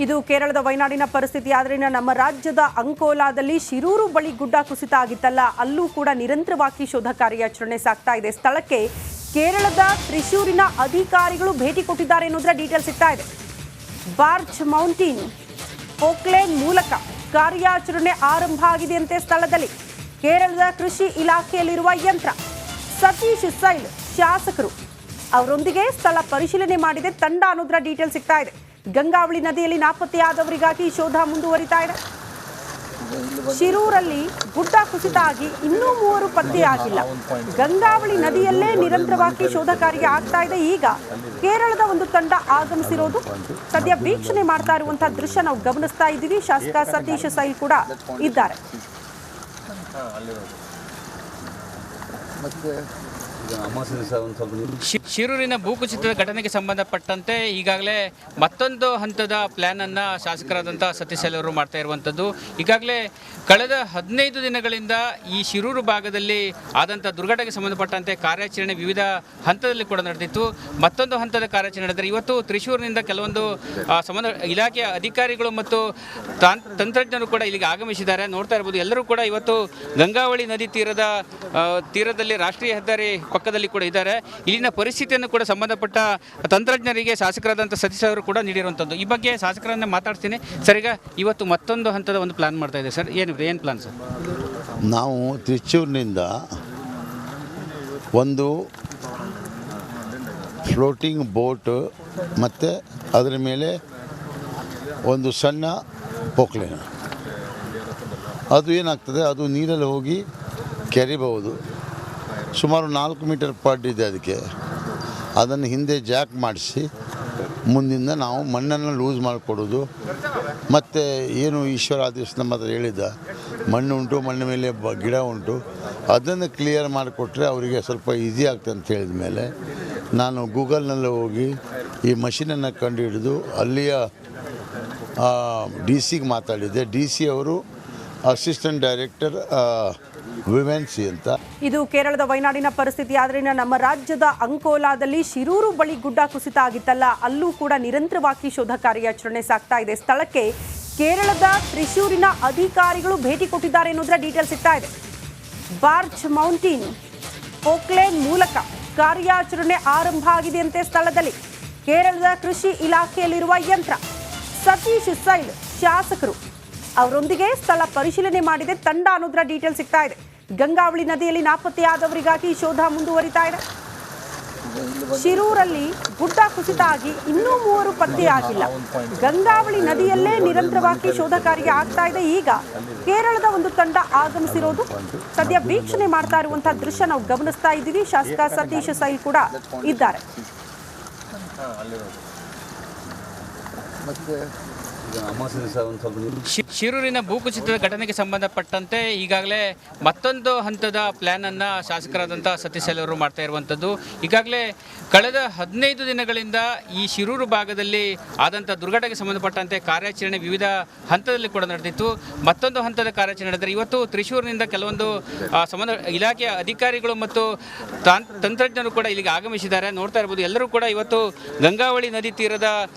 ಇದು ಕೇರಳದ ವಯನಾಡಿನ ಪರಿಸ್ಥಿತಿ. ಆದರೆ ನಮ್ಮ ರಾಜ್ಯದ ಅಂಕೋಲಾದಲ್ಲಿ ಶಿರೂರು ಬಳಿ ಗುಡ್ಡ ಕುಸಿತ ಆಗಿತ್ತಲ್ಲ, ಅಲ್ಲೂ ಕೂಡ ನಿರಂತರವಾಗಿ ಶೋಧ ಕಾರ್ಯಾಚರಣೆ ಸಾಗ್ತಾ ಇದೆ. ಸ್ಥಳಕ್ಕೆ ಕೇರಳದ ತ್ರಿಶೂರಿನ ಅಧಿಕಾರಿಗಳು ಭೇಟಿ ಕೊಟ್ಟಿದ್ದಾರೆ ಅನ್ನೋದರ ಡೀಟೇಲ್ ಸಿಗ್ತಾ ಇದೆ. ಬಾರ್ಜ್ ಮೌಂಟೇನ್ ಪೋಕ್ಲೇನ್ ಮೂಲಕ ಕಾರ್ಯಾಚರಣೆ ಆರಂಭ ಆಗಿದೆಯಂತೆ. ಸ್ಥಳದಲ್ಲಿ ಕೇರಳದ ಕೃಷಿ ಇಲಾಖೆಯಲ್ಲಿರುವ ಯಂತ್ರ ಸತೀಶ್ ಸೈಲ್ ಶಾಸಕರು ಅವರೊಂದಿಗೆ ಸ್ಥಳ ಪರಿಶೀಲನೆ ಮಾಡಿದೆ ತಂಡ ಅನ್ನೋದರ ಡೀಟೇಲ್ ಸಿಗ್ತಾ ಇದೆ. ಗಂಗಾವಳಿ ನದಿಯಲ್ಲಿ ನಾಪತ್ತೆಯಾದವರಿಗಾಗಿ ಶೋಧ ಮುಂದುವರಿತಾ ಇದೆ. ಶಿರೂರಲ್ಲಿ ಗುಡ್ಡ ಕುಸಿತ ಆಗಿ ಇನ್ನೂ 3 ಪತ್ತೆಯಾಗಿಲ್ಲ. ಗಂಗಾವಳಿ ನದಿಯಲ್ಲೇ ನಿರಂತರವಾಗಿ ಶೋಧ ಕಾರ್ಯ ಆಗ್ತಾ ಇದೆ. ಈಗ ಕೇರಳದ ಒಂದು ತಂಡ ಆಗಮಿಸಿರೋದು ಸದ್ಯ ವೀಕ್ಷಣೆ ಮಾಡ್ತಾ ಇರುವಂತಹ ದೃಶ್ಯ ನಾವು ಗಮನಿಸ್ತಾ ಇದ್ದೀವಿ. ಶಾಸಕ ಸತೀಶ್ ಸೈಲ್ ಕೂಡ ಇದ್ದಾರೆ. ಶಿರೂರಿನ ಭೂಕುಸಿತದ ಘಟನೆಗೆ ಸಂಬಂಧಪಟ್ಟಂತೆ ಈಗಾಗಲೇ ಮತ್ತೊಂದು ಹಂತದ ಪ್ಲಾನ್ ಅನ್ನು ಶಾಸಕರಾದಂಥ ಸತೀಶ್ ಸೈಲ್ ಅವರು ಮಾಡ್ತಾ ಇರುವಂಥದ್ದು. ಈಗಾಗಲೇ ಕಳೆದ 15 ದಿನಗಳಿಂದ ಈ ಶಿರೂರು ಭಾಗದಲ್ಲಿ ಆದಂಥ ದುರ್ಘಟನೆಗೆ ಸಂಬಂಧಪಟ್ಟಂತೆ ಕಾರ್ಯಾಚರಣೆ ವಿವಿಧ ಹಂತದಲ್ಲಿ ಕೂಡ ನಡೆದಿತ್ತು. ಮತ್ತೊಂದು ಹಂತದ ಕಾರ್ಯಾಚರಣೆ ನಡೆದರೆ ಇವತ್ತು ತ್ರಿಶೂರಿನಿಂದ ಕೆಲವೊಂದು ಸಂಬಂಧ ಇಲಾಖೆಯ ಅಧಿಕಾರಿಗಳು ಮತ್ತು ತಂತ್ರಜ್ಞರು ಕೂಡ ಇಲ್ಲಿಗೆ ಆಗಮಿಸಿದ್ದಾರೆ. ನೋಡ್ತಾ ಇರ್ಬೋದು, ಎಲ್ಲರೂ ಕೂಡ ಇವತ್ತು ಗಂಗಾವಳಿ ನದಿ ತೀರದಲ್ಲಿ ರಾಷ್ಟ್ರೀಯ ಹೆದ್ದಾರಿ ಪಕ್ಕದಲ್ಲಿ ಕೂಡ ಇದ್ದಾರೆ. ಇಲ್ಲಿನ ಪರಿಸ್ಥಿತಿಯನ್ನು ಕೂಡ ಸಂಬಂಧಪಟ್ಟ ತಂತ್ರಜ್ಞರಿಗೆ ಶಾಸಕರಾದಂಥ ಸತೀಶ್ ಅವರು ಕೂಡ ನೀಡಿರುವಂಥದ್ದು. ಈ ಬಗ್ಗೆ ಶಾಸಕರನ್ನೇ ಮಾತಾಡ್ತೀನಿ. ಸರ್, ಈಗ ಇವತ್ತು ಮತ್ತೊಂದು ಹಂತದ ಒಂದು ಪ್ಲಾನ್ ಮಾಡ್ತಾ ಇದೆ ಸರ್. ಏನು ಪ್ಲಾನ್ ಸರ್? ನಾವು ತ್ರಿಚೂರಿನಿಂದ ಒಂದು ಫ್ಲೋಟಿಂಗ್ ಬೋಟ್ ಮತ್ತು ಅದರ ಮೇಲೆ ಒಂದು ಸಣ್ಣ ಪೋಕ್ಲೇನ್, ಅದು ಏನಾಗ್ತದೆ, ಅದು ನೀರಲ್ಲಿ ಹೋಗಿ ಕೆರಿಬಹುದು. ಸುಮಾರು 4 ಮೀಟರ್ ಪಡ್ ಇದೆ ಅದಕ್ಕೆ. ಅದನ್ನು ಹಿಂದೆ ಜಾಕ್ ಮಾಡಿಸಿ ಮುಂದಿಂದ ನಾವು ಮಣ್ಣನ್ನು ಲೂಸ್ ಮಾಡಿಕೊಡೋದು. ಮತ್ತು ಏನು ಈಶ್ವರ ಆದೇಶ ನಮ್ಮ ಹತ್ರ ಹೇಳಿದ್ದ, ಮಣ್ಣು ಉಂಟು, ಮಣ್ಣ ಮೇಲೆ ಗಿಡ ಉಂಟು, ಅದನ್ನು ಕ್ಲಿಯರ್ ಮಾಡಿಕೊಟ್ರೆ ಅವರಿಗೆ ಸ್ವಲ್ಪ ಈಸಿ ಆಗ್ತದೆ ಅಂತ ಹೇಳಿದ ಮೇಲೆ ನಾನು ಗೂಗಲ್ನಲ್ಲಿ ಹೋಗಿ ಈ ಮಷೀನನ್ನು ಕಂಡು ಹಿಡಿದು ಅಲ್ಲಿಯ ಡಿ ಸಿಗೆ ಮಾತಾಡಿದ್ದೆ. ಡಿ ಸಿ ಅವರು ಅಸಿಸ್ಟೆಂಟ್ ಡೈರೆಕ್ಟರ್ ವಿಮೆನ್ಸಿ ಅಂತ. ಇದು ಕೇರಳದ ವಯನಾಡಿನ ಪರಿಸ್ಥಿತಿ. ಆದರೆ ನಮ್ಮ ರಾಜ್ಯದ ಅಂಕೋಲಾದಲ್ಲಿ ಶಿರೂರು ಬಳಿ ಗುಡ್ಡ ಕುಸಿತ ಆಗಿತ್ತಲ್ಲ, ಅಲ್ಲೂ ಕೂಡ ನಿರಂತರವಾಗಿ ಶೋಧ ಕಾರ್ಯಾಚರಣೆ ಸಾಗ್ತಾ ಇದೆ. ಸ್ಥಳಕ್ಕೆ ಕೇರಳದ ತ್ರಿಶೂರಿನ ಅಧಿಕಾರಿಗಳು ಭೇಟಿ ಕೊಟ್ಟಿದ್ದಾರೆ ಅನ್ನೋದರ ಡೀಟೇಲ್ ಸಿಗ್ತಾ ಇದೆ. ಬಾರ್ಜ್ ಮೌಂಟೇನ್ ಪೋಕ್ಲೇನ್ ಮೂಲಕ ಕಾರ್ಯಾಚರಣೆ ಆರಂಭ ಆಗಿದೆಯಂತೆ. ಸ್ಥಳದಲ್ಲಿ ಕೇರಳದ ಕೃಷಿ ಇಲಾಖೆಯಲ್ಲಿರುವ ಯಂತ್ರ ಸತೀಶ್ ಸೈಲ್ ಶಾಸಕರು ಅವರೊಂದಿಗೆ ಸ್ಥಳ ಪರಿಶೀಲನೆ ಮಾಡಿದೆ ತಂಡ ಅನ್ನೋದರ ಡೀಟೇಲ್ ಸಿಗ್ತಾ ಇದೆ. ಗಂಗಾವಳಿ ನದಿಯಲ್ಲಿ ನಾಪತ್ತೆಯಾದವರಿಗಾಗಿ ಶೋಧ ಮುಂದುವರಿತಾ ಇದೆ. ಶಿರೂರಲ್ಲಿ ಗುಡ್ಡ ಕುಸಿತ ಆಗಿ ಇನ್ನೂ 3 ಪತ್ತೆಯಾಗಿಲ್ಲ. ಗಂಗಾವಳಿ ನದಿಯಲ್ಲೇ ನಿರಂತರವಾಗಿ ಶೋಧ ಕಾರ್ಯ ಆಗ್ತಾ ಇದೆ. ಈಗ ಕೇರಳದ ಒಂದು ತಂಡ ಆಗಮಿಸಿರೋದು ಸದ್ಯ ವೀಕ್ಷಣೆ ಮಾಡ್ತಾ ಇರುವಂತಹ ದೃಶ್ಯ ನಾವು ಗಮನಿಸ್ತಾ ಇದ್ದೀವಿ. ಶಾಸಕ ಸತೀಶ್ ಸೈಲ್ ಕೂಡ ಇದ್ದಾರೆ. ಶಿರೂರಿನ ಭೂಕುಸಿತದ ಘಟನೆಗೆ ಸಂಬಂಧಪಟ್ಟಂತೆ ಈಗಾಗಲೇ ಮತ್ತೊಂದು ಹಂತದ ಪ್ಲಾನ್ ಅನ್ನು ಶಾಸಕರಾದಂಥ ಸತೀಶ್ ಸೈಲ್ ಅವರು ಮಾಡ್ತಾ ಇರುವಂಥದ್ದು. ಈಗಾಗಲೇ ಕಳೆದ 15 ದಿನಗಳಿಂದ ಈ ಶಿರೂರು ಭಾಗದಲ್ಲಿ ಆದಂಥ ದುರ್ಘಟನೆಗೆ ಸಂಬಂಧಪಟ್ಟಂತೆ ಕಾರ್ಯಾಚರಣೆ ವಿವಿಧ ಹಂತದಲ್ಲಿ ಕೂಡ ನಡೆದಿತ್ತು. ಮತ್ತೊಂದು ಹಂತದ ಕಾರ್ಯಾಚರಣೆ ನಡೆದರೆ ಇವತ್ತು ತ್ರಿಶೂರಿನಿಂದ ಕೆಲವೊಂದು ಸಂಬಂಧ ಇಲಾಖೆಯ ಅಧಿಕಾರಿಗಳು ಮತ್ತು ತಂತ್ರಜ್ಞರು ಕೂಡ ಇಲ್ಲಿಗೆ ಆಗಮಿಸಿದ್ದಾರೆ. ನೋಡ್ತಾ ಇರ್ಬೋದು, ಎಲ್ಲರೂ ಕೂಡ ಇವತ್ತು ಗಂಗಾವಳಿ ನದಿ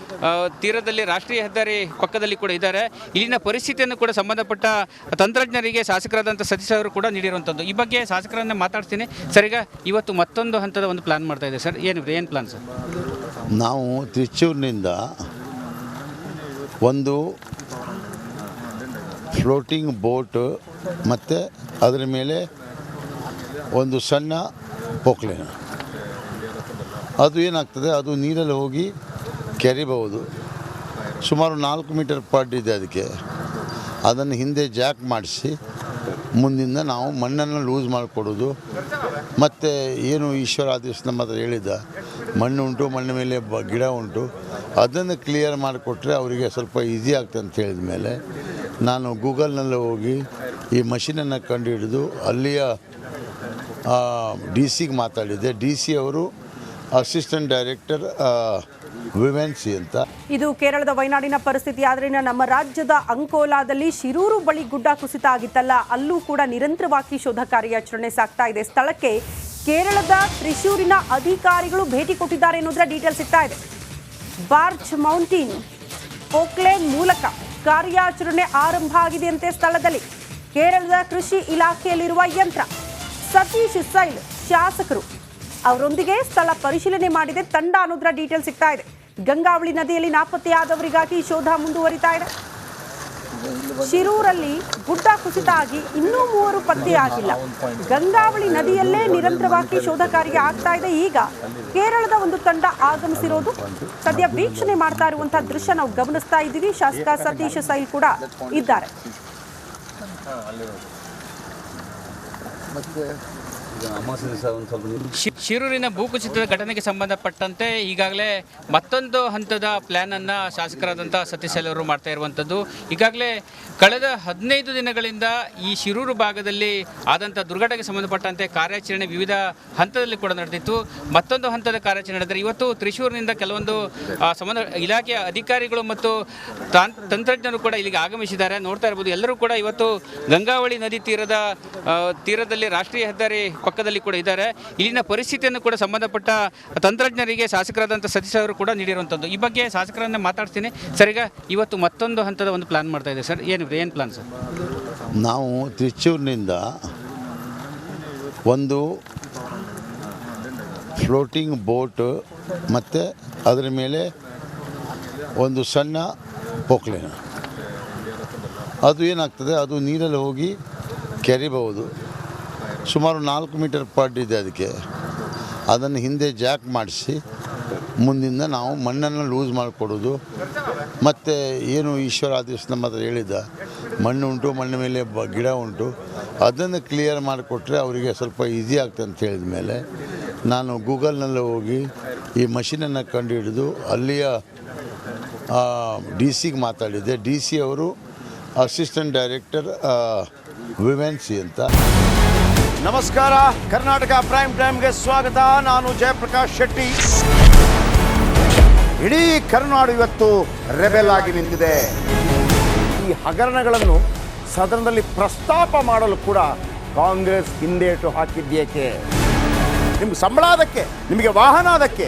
ತೀರದಲ್ಲಿ ರಾಷ್ಟ್ರೀಯ ಹೆದ್ದಾರಿ ಪಕ್ಕದಲ್ಲಿ ಕೂಡ ಇದ್ದಾರೆ. ಇಲ್ಲಿನ ಪರಿಸ್ಥಿತಿಯನ್ನು ಕೂಡ ಸಂಬಂಧಪಟ್ಟ ತಂತ್ರಜ್ಞರಿಗೆ ಶಾಸಕರಾದಂಥ ಸತೀಶ್ ಅವರು ಕೂಡ ನೀಡಿರುವಂಥದ್ದು. ಈ ಬಗ್ಗೆ ಶಾಸಕರನ್ನೇ ಮಾತಾಡ್ತೀನಿ. ಸರ್, ಈಗ ಇವತ್ತು ಮತ್ತೊಂದು ಹಂತದ ಒಂದು ಪ್ಲಾನ್ ಮಾಡ್ತಾ ಇದೆ ಸರ್. ಏನು ಪ್ಲಾನ್ ಸರ್? ನಾವು ತ್ರಿಚೂರಿನಿಂದ ಒಂದು ಫ್ಲೋಟಿಂಗ್ ಬೋಟ್ ಮತ್ತು ಅದರ ಮೇಲೆ ಒಂದು ಸಣ್ಣ ಪೋಕ್ಲೇನ್, ಅದು ಏನಾಗ್ತದೆ, ಅದು ನೀರಲ್ಲಿ ಹೋಗಿ ಕೆರಿಬಹುದು. ಸುಮಾರು 4 ಮೀಟರ್ ಪಡ್ ಇದೆ ಅದಕ್ಕೆ. ಅದನ್ನು ಹಿಂದೆ ಜಾಕ್ ಮಾಡಿಸಿ ಮುಂದಿಂದ ನಾವು ಮಣ್ಣನ್ನು ಲೂಸ್ ಮಾಡಿಕೊಡೋದು. ಮತ್ತು ಏನು ಈಶ್ವರ ಆದೇಶ ನಮ್ಮ ಹತ್ರ ಹೇಳಿದ್ದ, ಮಣ್ಣು ಉಂಟು, ಮಣ್ಣ ಮೇಲೆ ಗಿಡ ಉಂಟು, ಅದನ್ನು ಕ್ಲಿಯರ್ ಮಾಡಿಕೊಟ್ರೆ ಅವರಿಗೆ ಸ್ವಲ್ಪ ಈಸಿ ಆಗ್ತದೆ ಅಂತ ಹೇಳಿದ ಮೇಲೆ ನಾನು ಗೂಗಲ್ನಲ್ಲಿ ಹೋಗಿ ಈ ಮಷೀನನ್ನು ಕಂಡು ಹಿಡಿದು ಅಲ್ಲಿಯ ಡಿ ಸಿಗೆ ಮಾತಾಡಿದ್ದೆ. ಡಿ ಸಿ ಅವರು ಅಸಿಸ್ಟೆಂಟ್ ಡೈರೆಕ್ಟರ್ ವಿಮೆನ್ಸಿ ಅಂತ. ಇದು ಕೇರಳದ ವಯನಾಡಿನ ಪರಿಸ್ಥಿತಿ. ಆದರೆ ನಮ್ಮ ರಾಜ್ಯದ ಅಂಕೋಲಾದಲ್ಲಿ ಶಿರೂರು ಬಳಿ ಗುಡ್ಡ ಕುಸಿತ ಆಗಿತ್ತಲ್ಲ, ಅಲ್ಲೂ ಕೂಡ ನಿರಂತರವಾಗಿ ಶೋಧ ಕಾರ್ಯಾಚರಣೆ ಸಾಗ್ತಾ ಇದೆ. ಸ್ಥಳಕ್ಕೆ ಕೇರಳದ ತ್ರಿಶೂರಿನ ಅಧಿಕಾರಿಗಳು ಭೇಟಿ ಕೊಟ್ಟಿದ್ದಾರೆ ಅನ್ನೋದರ ಡೀಟೇಲ್ ಸಿಗ್ತಾ ಇದೆ. ಬಾರ್ಜ್ ಮೌಂಟೇನ್ ಪೋಕ್ಲೇನ್ ಮೂಲಕ ಕಾರ್ಯಾಚರಣೆ ಆರಂಭ ಆಗಿದೆಯಂತೆ ಸ್ಥಳದಲ್ಲಿ. ಕೇರಳದ ಕೃಷಿ ಇಲಾಖೆಯಲ್ಲಿರುವ ಯಂತ್ರ ಸತೀಶ್ ಸೈಲ್ ಶಾಸಕರು ಅವರೊಂದಿಗೆ ಸ್ಥಳ ಪರಿಶೀಲನೆ ಮಾಡಿದೆ ತಂಡ ಅನ್ನೋದರ ಡೀಟೇಲ್ ಸಿಗ್ತಾ ಇದೆ. ಗಂಗಾವಳಿ ನದಿಯಲ್ಲಿ ನಾಪತ್ತೆಯಾದವರಿಗಾಗಿ ಶೋಧ ಮುಂದುವರಿತಾ ಇದೆ. ಶಿರೂರಲ್ಲಿ ಗುಡ್ಡ ಕುಸಿತ ಆಗಿ ಇನ್ನೂ 3 ಪತ್ತೆಯಾಗಿಲ್ಲ. ಗಂಗಾವಳಿ ನದಿಯಲ್ಲೇ ನಿರಂತರವಾಗಿ ಶೋಧ ಕಾರ್ಯ ಆಗ್ತಾ ಇದೆ. ಈಗ ಕೇರಳದ ಒಂದು ತಂಡ ಆಗಮಿಸಿರೋದು ಸದ್ಯ ವೀಕ್ಷಣೆ ಮಾಡ್ತಾ ಇರುವಂತಹ ದೃಶ್ಯ ನಾವು ಗಮನಿಸ್ತಾ ಇದ್ದೀವಿ. ಶಾಸಕ ಸತೀಶ್ ಸೈಲ್ ಕೂಡ ಇದ್ದಾರೆ. ಶಿರೂರಿನ ಭೂಕುಸಿತದ ಘಟನೆಗೆ ಸಂಬಂಧಪಟ್ಟಂತೆ ಈಗಾಗಲೇ ಮತ್ತೊಂದು ಹಂತದ ಪ್ಲಾನ್ ಅನ್ನ ಶಾಸಕರಾದಂಥ ಸತೀಶ್ ಸೈಲ್ ಅವರು ಮಾಡ್ತಾ ಇರುವಂಥದ್ದು. ಈಗಾಗಲೇ ಕಳೆದ 15 ದಿನಗಳಿಂದ ಈ ಶಿರೂರು ಭಾಗದಲ್ಲಿ ಆದಂಥ ದುರ್ಘಟನೆಗೆ ಸಂಬಂಧಪಟ್ಟಂತೆ ಕಾರ್ಯಾಚರಣೆ ವಿವಿಧ ಹಂತದಲ್ಲಿ ಕೂಡ ನಡೆದಿತ್ತು. ಮತ್ತೊಂದು ಹಂತದ ಕಾರ್ಯಾಚರಣೆ ನಡೆದರೆ ಇವತ್ತು ತ್ರಿಶೂರಿನಿಂದ ಕೆಲವೊಂದು ಸಂಬಂಧ ಇಲಾಖೆಯ ಅಧಿಕಾರಿಗಳು ಮತ್ತು ತಂತ್ರಜ್ಞರು ಕೂಡ ಇಲ್ಲಿಗೆ ಆಗಮಿಸಿದ್ದಾರೆ. ನೋಡ್ತಾ ಇರ್ಬೋದು ಎಲ್ಲರೂ ಕೂಡ ಇವತ್ತು ಗಂಗಾವಳಿ ನದಿ ತೀರದಲ್ಲಿ ರಾಷ್ಟ್ರೀಯ ಹೆದ್ದಾರಿ ಪಕ್ಕದಲ್ಲಿ ಕೂಡ ಇದ್ದಾರೆ. ಇಲ್ಲಿನ ಪರಿಸ್ಥಿತಿಯನ್ನು ಕೂಡ ಸಂಬಂಧಪಟ್ಟ ತಂತ್ರಜ್ಞರಿಗೆ ಶಾಸಕರಾದಂಥ ಸತೀಶ್ ಅವರು ಕೂಡ ನೀಡಿರುವಂಥದ್ದು. ಈ ಬಗ್ಗೆ ಶಾಸಕರನ್ನೇ ಮಾತಾಡ್ತೀನಿ ಸರ್. ಈಗ ಇವತ್ತು ಮತ್ತೊಂದು ಹಂತದ ಒಂದು ಪ್ಲಾನ್ ಮಾಡ್ತಾ ಇದೆ ಸರ್. ಏನು ಪ್ಲಾನ್ ಸರ್? ನಾವು ತ್ರಿಚೂರಿನಿಂದ ಒಂದು ಫ್ಲೋಟಿಂಗ್ ಬೋಟ್ ಮತ್ತು ಅದರ ಮೇಲೆ ಒಂದು ಸಣ್ಣ ಪೋಕ್ಲೇನ್, ಅದು ಏನಾಗ್ತದೆ, ಅದು ನೀರಲ್ಲಿ ಹೋಗಿ ಕೆರಿಬಹುದು. ಸುಮಾರು 4 ಮೀಟರ್ ಪಡ್ ಇದೆ ಅದಕ್ಕೆ. ಅದನ್ನು ಹಿಂದೆ ಜಾಕ್ ಮಾಡಿಸಿ ಮುಂದಿಂದ ನಾವು ಮಣ್ಣನ್ನು ಲೂಸ್ ಮಾಡಿಕೊಡೋದು. ಮತ್ತು ಏನು ಈಶ್ವರ ಆದೇಶ ನಮ್ಮ ಹತ್ರ ಹೇಳಿದ್ದ, ಮಣ್ಣು ಉಂಟು, ಮಣ್ಣ ಮೇಲೆ ಗಿಡ ಉಂಟು, ಅದನ್ನು ಕ್ಲಿಯರ್ ಮಾಡಿಕೊಟ್ರೆ ಅವರಿಗೆ ಸ್ವಲ್ಪ ಈಸಿ ಆಗ್ತದೆ ಅಂತ ಹೇಳಿದ ಮೇಲೆ ನಾನು ಗೂಗಲ್ನಲ್ಲಿ ಹೋಗಿ ಈ ಮಷೀನನ್ನು ಕಂಡುಹಿಡಿದು ಅಲ್ಲಿಯ DC ಮಾತಾಡಿದ್ದೆ. DC ಅವರು ಅಸಿಸ್ಟೆಂಟ್ ಡೈರೆಕ್ಟರ್ ವಿಮೆನ್ಸಿ ಅಂತ. ನಮಸ್ಕಾರ, ಕರ್ನಾಟಕ ಪ್ರೈಮ್ ಟೈಮ್ಗೆ ಸ್ವಾಗತ. ನಾನು ಜಯಪ್ರಕಾಶ್ ಶೆಟ್ಟಿ. ಇಡೀ ಕರುನಾಡು ಇವತ್ತು ರೆಬೆಲ್ ಆಗಿ ನಿಂತಿದೆ. ಈ ಹಗರಣಗಳನ್ನು ಸದನದಲ್ಲಿ ಪ್ರಸ್ತಾಪ ಮಾಡಲು ಕೂಡ ಕಾಂಗ್ರೆಸ್ ಹಿಂದೇಟು ಹಾಕಿದ್ದೇಕೆ? ನಿಮ್ಗೆ ಸಂಬಳ ಅದಕ್ಕೆ, ನಿಮಗೆ ವಾಹನ ಅದಕ್ಕೆ,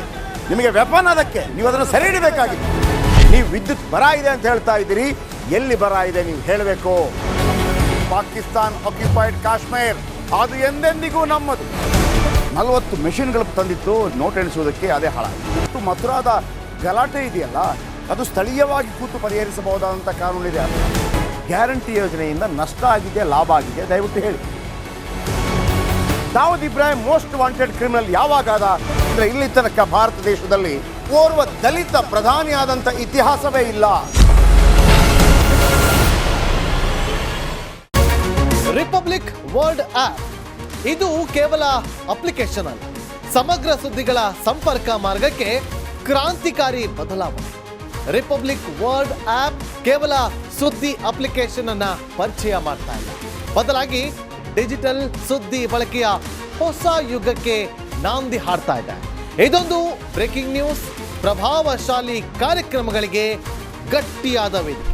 ನಿಮಗೆ ವೆಪನ್ ಅದಕ್ಕೆ, ನೀವು ಅದನ್ನು ಸೆರೆ ಹಿಡಿಬೇಕಾಗಿತ್ತು. ನೀವು ವಿದ್ಯುತ್ ಬರ ಇದೆ ಅಂತ ಹೇಳ್ತಾ ಇದ್ದೀರಿ, ಎಲ್ಲಿ ಬರ ಇದೆ ನೀವು ಹೇಳಬೇಕು. ಪಾಕಿಸ್ತಾನ್ ಆಕ್ಯುಪೈಡ್ ಕಾಶ್ಮೀರ್ ಅದು ಎಂದೆಂದಿಗೂ ನಮ್ಮದು. 40 ಮೆಷಿನ್ಗಳು ತಂದಿತ್ತು ನೋಟ್ ಎಣಿಸುವುದಕ್ಕೆ, ಅದೇ ಹಾಳಾಯಿತು. ಮಥುರಾದ ಗಲಾಟೆ ಇದೆಯಲ್ಲ, ಅದು ಸ್ಥಳೀಯವಾಗಿ ಕೂತು ಪರಿಹರಿಸಬಹುದಾದಂಥ ಕಾನೂನಿದೆ. ಗ್ಯಾರಂಟಿ ಯೋಜನೆಯಿಂದ ನಷ್ಟ ಆಗಿದೆ, ಲಾಭ ಆಗಿದೆ, ದಯವಿಟ್ಟು ಹೇಳಿ. Dawood Ibrahim most wanted criminal ಯಾವಾಗಾದ ಅಂದರೆ ಇಲ್ಲಿ ತನಕ ಭಾರತ ದೇಶದಲ್ಲಿ ಓರ್ವ ದಲಿತ ಪ್ರಧಾನಿಯಾದಂಥ ಇತಿಹಾಸವೇ ಇಲ್ಲ. ರಿಪಬ್ಲಿಕ್ ವರ್ಲ್ಡ್ ಆಪ್ ಇದು ಕೇವಲ ಅಪ್ಲಿಕೇಶನ್ ಅಲ್ಲ, ಸಮಗ್ರ ಸುದ್ದಿಗಳ ಸಂಪರ್ಕ ಮಾರ್ಗಕ್ಕೆ ಕ್ರಾಂತಿಕಾರಿ ಬದಲಾವಣೆ. ರಿಪಬ್ಲಿಕ್ ವರ್ಲ್ಡ್ ಆಪ್ ಕೇವಲ ಸುದ್ದಿ ಅಪ್ಲಿಕೇಶನ್ ಅನ್ನ ಪರಿಚಯ ಮಾಡ್ತಾ ಇಲ್ಲ, ಬದಲಾಗಿ ಡಿಜಿಟಲ್ ಸುದ್ದಿ ಬಳಕೆಯ ಹೊಸ ಯುಗಕ್ಕೆ ನಾಂದಿ ಹಾಡ್ತಾ ಇದೆ. ಇದೊಂದು ಬ್ರೇಕಿಂಗ್ ನ್ಯೂಸ್, ಪ್ರಭಾವಶಾಲಿ ಕಾರ್ಯಕ್ರಮಗಳಿಗೆ ಗಟ್ಟಿಯಾದ ವೇದಿಕೆ.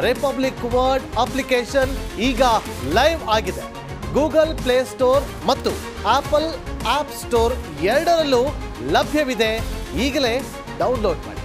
ರಿಪಬ್ಲಿಕ್ ವರ್ಲ್ಡ್ ಅಪ್ಲಿಕೇಶನ್ ಈಗ ಲೈವ್ ಆಗಿದೆ. ಗೂಗಲ್ ಪ್ಲೇ ಸ್ಟೋರ್ ಮತ್ತು ಆಪಲ್ ಆಪ್ ಸ್ಟೋರ್ ಎರಡರಲ್ಲೂ ಲಭ್ಯವಿದೆ. ಈಗಲೇ ಡೌನ್ಲೋಡ್ ಮಾಡಿ.